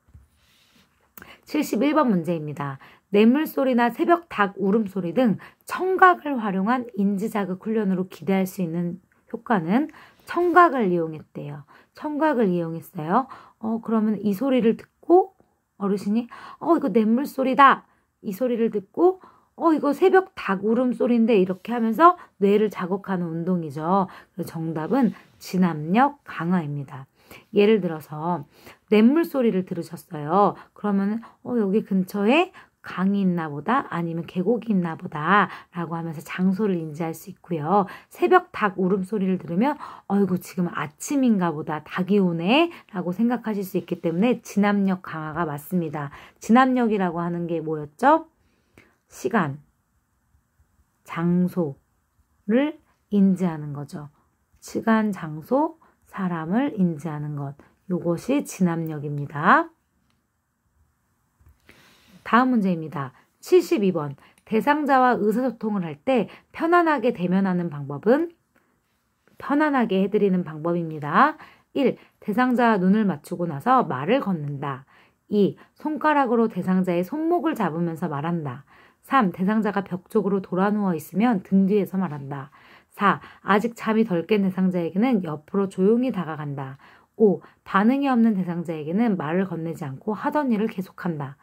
71번 문제입니다. 뇌물소리나 새벽 닭 울음소리 등 청각을 활용한 인지자극 훈련으로 기대할 수 있는 효과는 청각을 이용했대요. 청각을 이용했어요. 그러면 이 소리를 듣고 어르신이 이거 뇌물소리다. 이 소리를 듣고 이거 새벽 닭 울음소리인데 이렇게 하면서 뇌를 자극하는 운동이죠. 정답은 진압력 강화입니다. 예를 들어서 냇물 소리를 들으셨어요. 그러면 여기 근처에 강이 있나 보다 아니면 계곡이 있나 보다 라고 하면서 장소를 인지할 수 있고요. 새벽 닭 울음소리를 들으면 이거 지금 아침인가 보다 닭이 오네 라고 생각하실 수 있기 때문에 진압력 강화가 맞습니다. 진압력이라고 하는 게 뭐였죠? 시간, 장소를 인지하는 거죠. 시간, 장소, 사람을 인지하는 것. 이것이 진압력입니다. 다음 문제입니다. 72번. 대상자와 의사소통을 할 때 편안하게 대면하는 방법은? 편안하게 해드리는 방법입니다. 1. 대상자와 눈을 맞추고 나서 말을 건넨다. 2. 손가락으로 대상자의 손목을 잡으면서 말한다. 3. 대상자가 벽 쪽으로 돌아 누워 있으면 등 뒤에서 말한다. 4. 아직 잠이 덜 깬 대상자에게는 옆으로 조용히 다가간다. 5. 반응이 없는 대상자에게는 말을 건네지 않고 하던 일을 계속한다.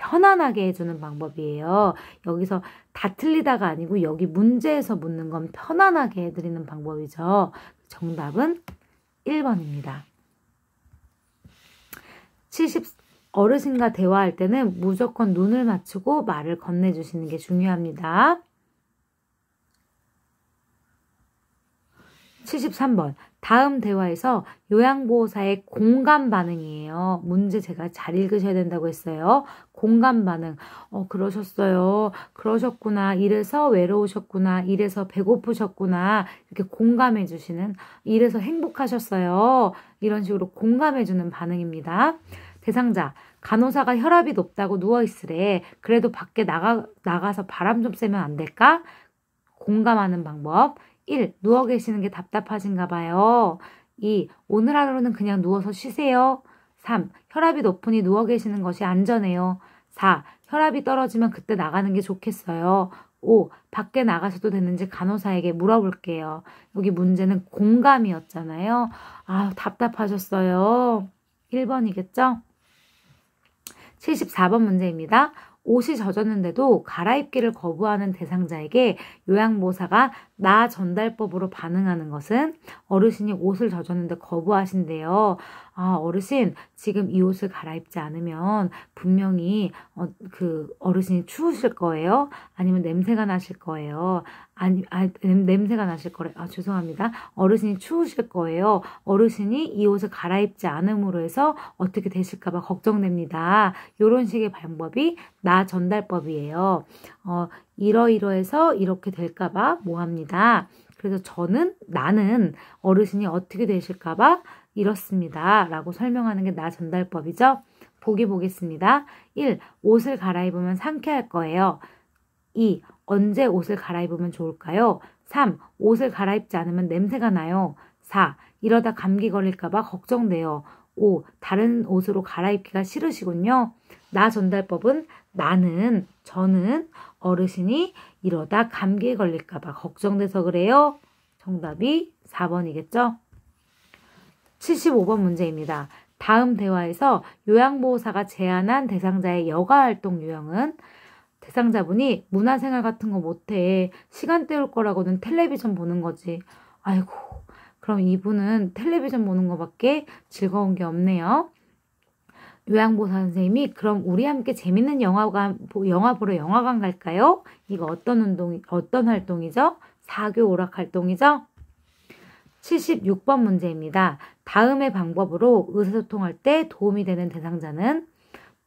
편안하게 해주는 방법이에요. 여기서 다 틀리다가 아니고 여기 문제에서 묻는 건 편안하게 해드리는 방법이죠. 정답은 1번입니다. 어르신과 대화할 때는 무조건 눈을 맞추고 말을 건네주시는 게 중요합니다. 73번. 다음 대화에서 요양보호사의 공감 반응이에요. 문제 제가 잘 읽으셔야 된다고 했어요. 공감 반응. 그러셨어요. 그러셨구나. 이래서 외로우셨구나. 이래서 배고프셨구나. 이렇게 공감해 주시는, 이래서 행복하셨어요. 이런 식으로 공감해 주는 반응입니다. 대상자. 간호사가 혈압이 높다고 누워있으래. 그래도 밖에 나가서 바람 좀 쐬면 안 될까? 공감하는 방법. 1. 누워 계시는 게 답답하신가 봐요. 2. 오늘 하루는 그냥 누워서 쉬세요. 3. 혈압이 높으니 누워 계시는 것이 안전해요. 4. 혈압이 떨어지면 그때 나가는 게 좋겠어요. 5. 밖에 나가셔도 되는지 간호사에게 물어볼게요. 여기 문제는 공감이었잖아요. 답답하셨어요. 1번이겠죠? 74번 문제입니다. 옷이 젖었는데도 갈아입기를 거부하는 대상자에게 요양보호사가 나 전달법으로 반응하는 것은? 어르신이 옷을 젖었는데 거부하신대요. 어르신 지금 이 옷을 갈아입지 않으면 분명히 그 어르신이 추우실 거예요. 아니면 냄새가 나실 거예요. 냄새가 나실 거래. 죄송합니다. 어르신이 추우실 거예요. 어르신이 이 옷을 갈아입지 않음으로 해서 어떻게 되실까봐 걱정됩니다. 이런 식의 방법이 나 전달법이에요. 이러이러해서 이렇게 될까봐 뭐합니다. 그래서 나는 어르신이 어떻게 되실까봐 이렇습니다. 라고 설명하는 게 나 전달법이죠. 보기 보겠습니다. 1. 옷을 갈아입으면 상쾌할 거예요. 2. 언제 옷을 갈아입으면 좋을까요? 3. 옷을 갈아입지 않으면 냄새가 나요. 4. 이러다 감기 걸릴까봐 걱정돼요. 5. 다른 옷으로 갈아입기가 싫으시군요. 나 전달법은 저는 어르신이 이러다 감기에 걸릴까봐 걱정돼서 그래요. 정답이 4번이겠죠? 75번 문제입니다. 다음 대화에서 요양보호사가 제안한 대상자의 여가활동 유형은? 대상자분이 문화생활 같은 거 못해. 시간 때울 거라고는 텔레비전 보는 거지. 아이고, 그럼 이분은 텔레비전 보는 거밖에 즐거운 게 없네요. 요양보호사 선생님이 그럼 우리 함께 재밌는 영화 보러 영화관 갈까요? 이거 어떤 활동이죠? 사교 오락 활동이죠? 76번 문제입니다. 다음의 방법으로 의사소통할 때 도움이 되는 대상자는?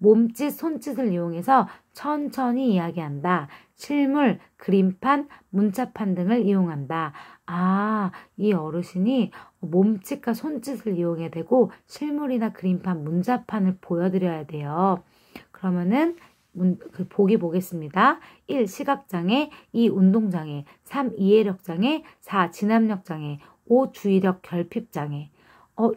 몸짓, 손짓을 이용해서 천천히 이야기한다. 실물, 그림판, 문자판 등을 이용한다. 아, 이 어르신이 몸짓과 손짓을 이용해야 되고 실물이나 그림판, 문자판을 보여드려야 돼요. 그러면은 보기 보겠습니다. 1. 시각장애, 2. 운동장애, 3. 이해력장애, 4. 진압력장애, 5. 주의력 결핍장애.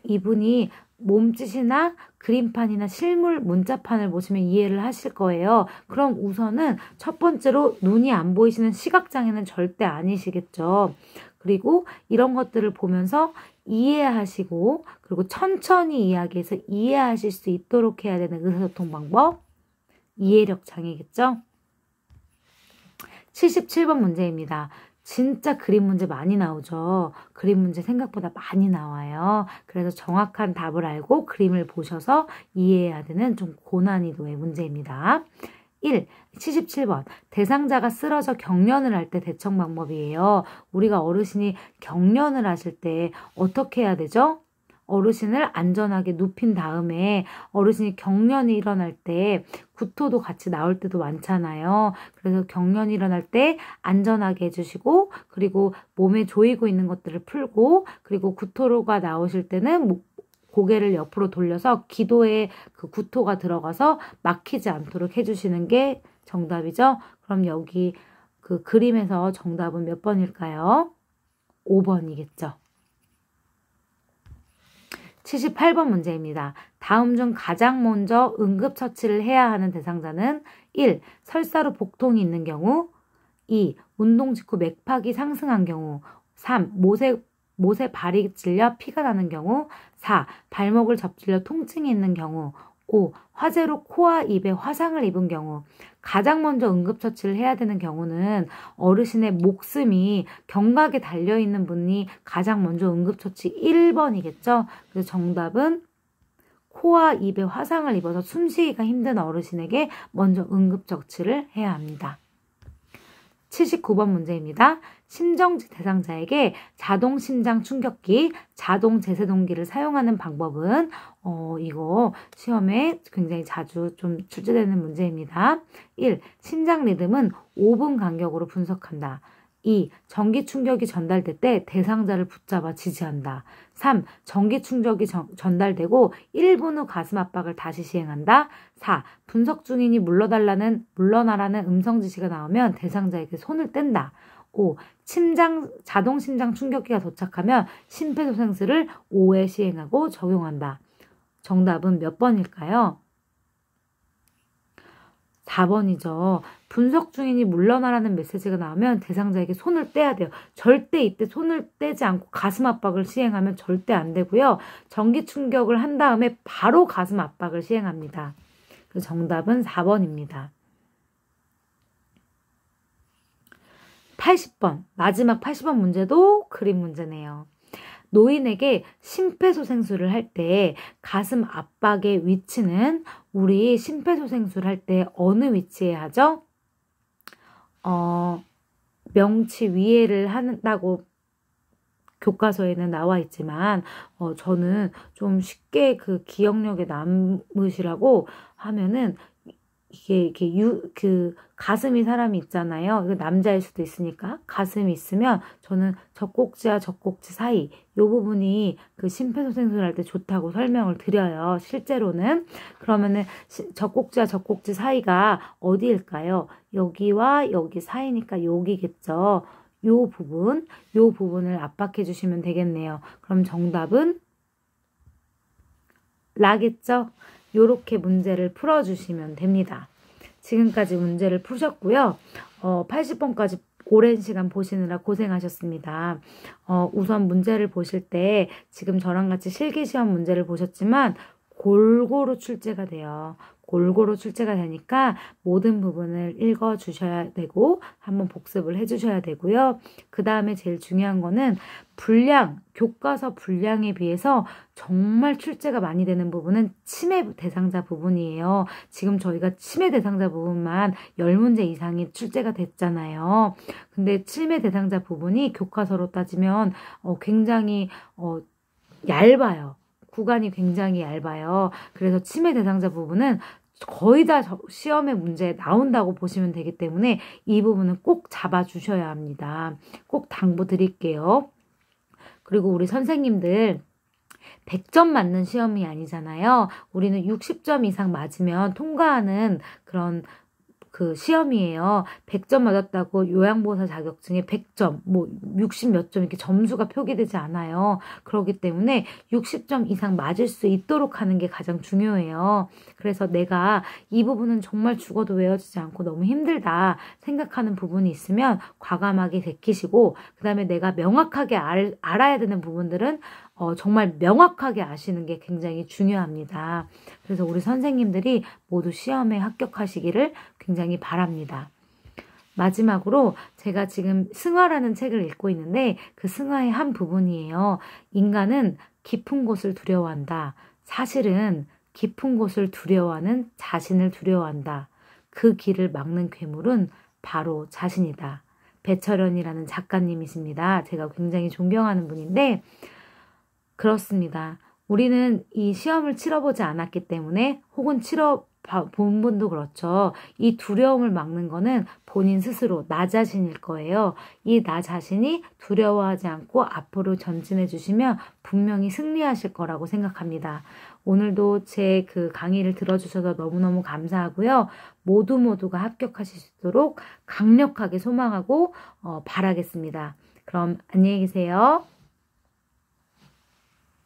이분이 몸짓이나 그림판이나 실물 문자판을 보시면 이해를 하실 거예요. 그럼 우선은 첫 번째로 눈이 안 보이시는 시각장애는 절대 아니시겠죠. 그리고 이런 것들을 보면서 이해하시고 그리고 천천히 이야기해서 이해하실 수 있도록 해야 되는 의사소통 방법, 이해력 장애겠죠. 77번 문제입니다. 진짜 그림 문제 많이 나오죠. 그림 문제 생각보다 많이 나와요. 그래서 정확한 답을 알고 그림을 보셔서 이해해야 되는 좀 고난이도의 문제입니다. 1. 77번. 대상자가 쓰러져 경련을 할 때 대처 방법이에요. 우리가 어르신이 경련을 하실 때 어떻게 해야 되죠? 어르신을 안전하게 눕힌 다음에 어르신이 경련이 일어날 때 구토도 같이 나올 때도 많잖아요. 그래서 경련이 일어날 때 안전하게 해주시고 그리고 몸에 조이고 있는 것들을 풀고 그리고 구토가 나오실 때는 고개를 옆으로 돌려서 기도에 그 구토가 들어가서 막히지 않도록 해주시는 게 정답이죠. 그럼 여기 그 그림에서 정답은 몇 번일까요? 5번이겠죠. 78번 문제입니다. 다음 중 가장 먼저 응급처치를 해야 하는 대상자는 1. 설사로 복통이 있는 경우 2. 운동 직후 맥박이 상승한 경우 3. 못에 발이 찔려 피가 나는 경우 4. 발목을 접질려 통증이 있는 경우 5. 화재로 코와 입에 화상을 입은 경우. 가장 먼저 응급처치를 해야 되는 경우는 어르신의 목숨이 경각에 달려있는 분이 가장 먼저 응급처치 1번이겠죠. 그래서 정답은 코와 입에 화상을 입어서 숨쉬기가 힘든 어르신에게 먼저 응급처치를 해야 합니다. 79번 문제입니다. 심정지 대상자에게 자동 심장 충격기, 자동 제세동기를 사용하는 방법은 이거 시험에 굉장히 자주 좀 출제되는 문제입니다. 1. 심장 리듬은 5분 간격으로 분석한다. 2. 전기 충격이 전달될 때 대상자를 붙잡아 지지한다. 3. 전기 충격이 전달되고 1분 후 가슴 압박을 다시 시행한다. 4. 분석 중이니 물러나라는 음성 지시가 나오면 대상자에게 손을 뗀다. 5. 자동 심장 충격기가 도착하면 심폐소생술을 5회 시행하고 적용한다. 정답은 몇 번일까요? 4번이죠. 분석 중이니 물러나라는 메시지가 나오면 대상자에게 손을 떼야 돼요. 절대 이때 손을 떼지 않고 가슴 압박을 시행하면 절대 안 되고요. 전기 충격을 한 다음에 바로 가슴 압박을 시행합니다. 그래서 정답은 4번입니다. 80번, 마지막 80번 문제도 그림 문제네요. 노인에게 심폐소생술을 할 때 가슴 압박의 위치는 우리 심폐소생술 할 때 어느 위치에 하죠? 명치 위에를 한다고 교과서에는 나와 있지만 저는 좀 쉽게 그 기억력에 남으시라고 하면은 이게 그 가슴이 사람이 있잖아요. 남자일 수도 있으니까 가슴이 있으면 저는 젖꼭지와 젖꼭지 사이 이 부분이 그 심폐소생술 할 때 좋다고 설명을 드려요. 실제로는 그러면은 젖꼭지와 젖꼭지 사이가 어디일까요? 여기와 여기 사이니까 여기겠죠. 요 부분을 압박해 주시면 되겠네요. 그럼 정답은 라겠죠? 요렇게 문제를 풀어주시면 됩니다. 지금까지 문제를 푸셨고요. 80번까지 오랜 시간 보시느라 고생하셨습니다. 우선 문제를 보실 때 지금 저랑 같이 실기시험 문제를 보셨지만 골고루 출제가 돼요. 골고루 출제가 되니까 모든 부분을 읽어주셔야 되고 한번 복습을 해주셔야 되고요. 그 다음에 제일 중요한 거는 교과서 분량에 비해서 정말 출제가 많이 되는 부분은 치매 대상자 부분이에요. 지금 저희가 치매 대상자 부분만 10문제 이상이 출제가 됐잖아요. 근데 치매 대상자 부분이 교과서로 따지면 굉장히 얇아요. 구간이 굉장히 얇아요. 그래서 치매 대상자 부분은 거의 다 시험의 문제에 나온다고 보시면 되기 때문에 이 부분은 꼭 잡아주셔야 합니다. 꼭 당부드릴게요. 그리고 우리 선생님들 100점 맞는 시험이 아니잖아요. 우리는 60점 이상 맞으면 통과하는 그런 그 시험이에요. 100점 맞았다고 요양보호사 자격증에 100점, 뭐 60 몇 점 이렇게 점수가 표기되지 않아요. 그렇기 때문에 60점 이상 맞을 수 있도록 하는 게 가장 중요해요. 그래서 내가 이 부분은 정말 죽어도 외워지지 않고 너무 힘들다 생각하는 부분이 있으면 과감하게 제끼시고, 그 다음에 내가 명확하게 알아야 되는 부분들은 정말 명확하게 아시는 게 굉장히 중요합니다. 그래서 우리 선생님들이 모두 시험에 합격하시기를 굉장히 바랍니다. 마지막으로 제가 지금 승화라는 책을 읽고 있는데 그 승화의 한 부분이에요. 인간은 깊은 곳을 두려워한다. 사실은 깊은 곳을 두려워하는 자신을 두려워한다. 그 길을 막는 괴물은 바로 자신이다. 배철현이라는 작가님이십니다. 제가 굉장히 존경하는 분인데 그렇습니다. 우리는 이 시험을 치러보지 않았기 때문에, 혹은 본 분도 그렇죠. 이 두려움을 막는 거는 본인 스스로 나 자신일 거예요. 이 나 자신이 두려워하지 않고 앞으로 전진해 주시면 분명히 승리하실 거라고 생각합니다. 오늘도 제 그 강의를 들어주셔서 너무너무 감사하고요. 모두가 합격하실 수 있도록 강력하게 소망하고 바라겠습니다. 그럼 안녕히 계세요.